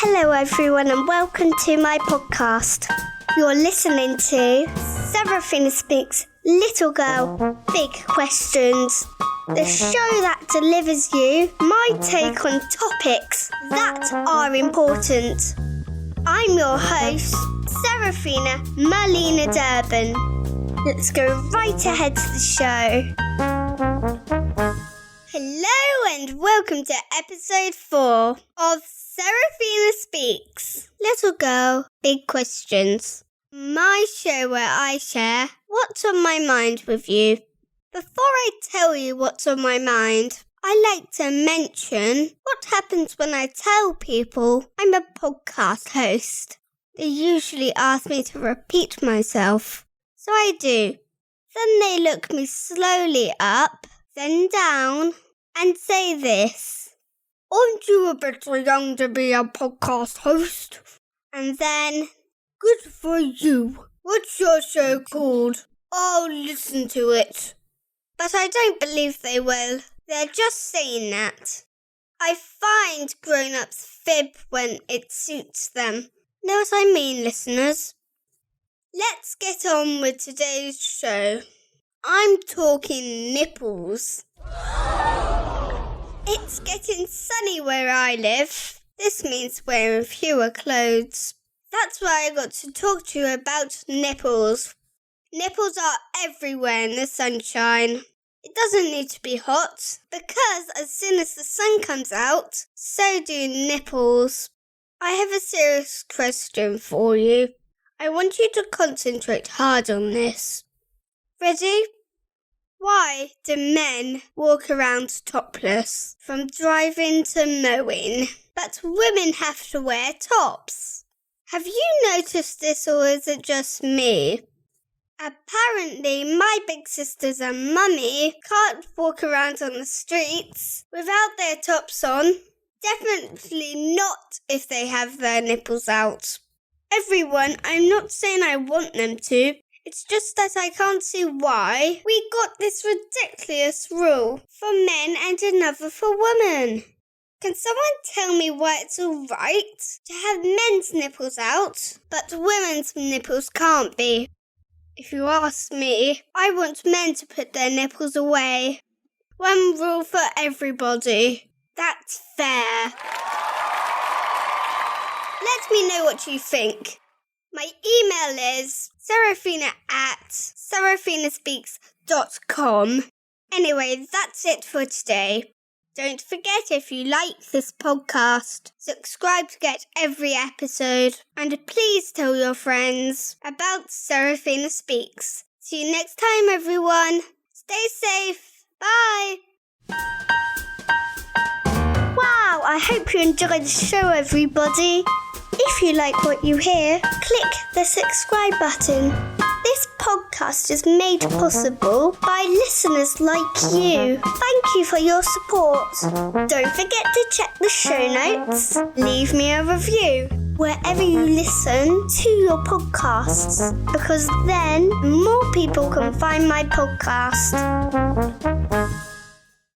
Hello everyone and welcome to my podcast. You're listening to Seraphina Speaks Little Girl, Big Questions. The show that delivers you my take on topics that are important. I'm your host, Seraphina Marlena Durban. Let's go right ahead to the show. Hello and welcome to episode 4 of Seraphina Speaks Little Girl, Big Questions. My show where I share what's on my mind with you. Before I tell you what's on my mind, I like to mention what happens when I tell people I'm a podcast host. They usually ask me to repeat myself, so I do. Then they look me slowly up, then down, and say this: "Aren't you a bit too young to be a podcast host?" And then, "Good for you. What's your show called? I'll listen to it." But I don't believe they will. They're just saying that. I find grown-ups fib when it suits them. Know what I mean, listeners? Let's get on with today's show. I'm talking nipples. It's getting sunny where I live. This means wearing fewer clothes. That's why I got to talk to you about nipples. Nipples are everywhere in the sunshine. It doesn't need to be hot, because as soon as the sun comes out, so do nipples. I have a serious question for you. I want you to concentrate hard on this. Ready? Why do men walk around topless from driving to mowing, but women have to wear tops? Have you noticed this, or is it just me? Apparently, my big sisters and mummy can't walk around on the streets without their tops on. Definitely not if they have their nipples out. Everyone, I'm not saying I want them to. It's just that I can't see why we got this ridiculous rule for men and another for women. Can someone tell me why it's all right to have men's nipples out, but women's nipples can't be? If you ask me, I want men to put their nipples away. One rule for everybody. That's fair. Let me know what you think. My email is seraphina@seraphinaspeaks.com. Anyway, that's it for today. Don't forget, if you like this podcast, subscribe to get every episode. And please tell your friends about Seraphina Speaks. See you next time, everyone. Stay safe. Bye. Wow, I hope you enjoyed the show, everybody. If you like what you hear, click the subscribe button. This podcast is made possible by listeners like you. Thank you for your support. Don't forget to check the show notes. Leave me a review wherever you listen to your podcasts, because then more people can find my podcast.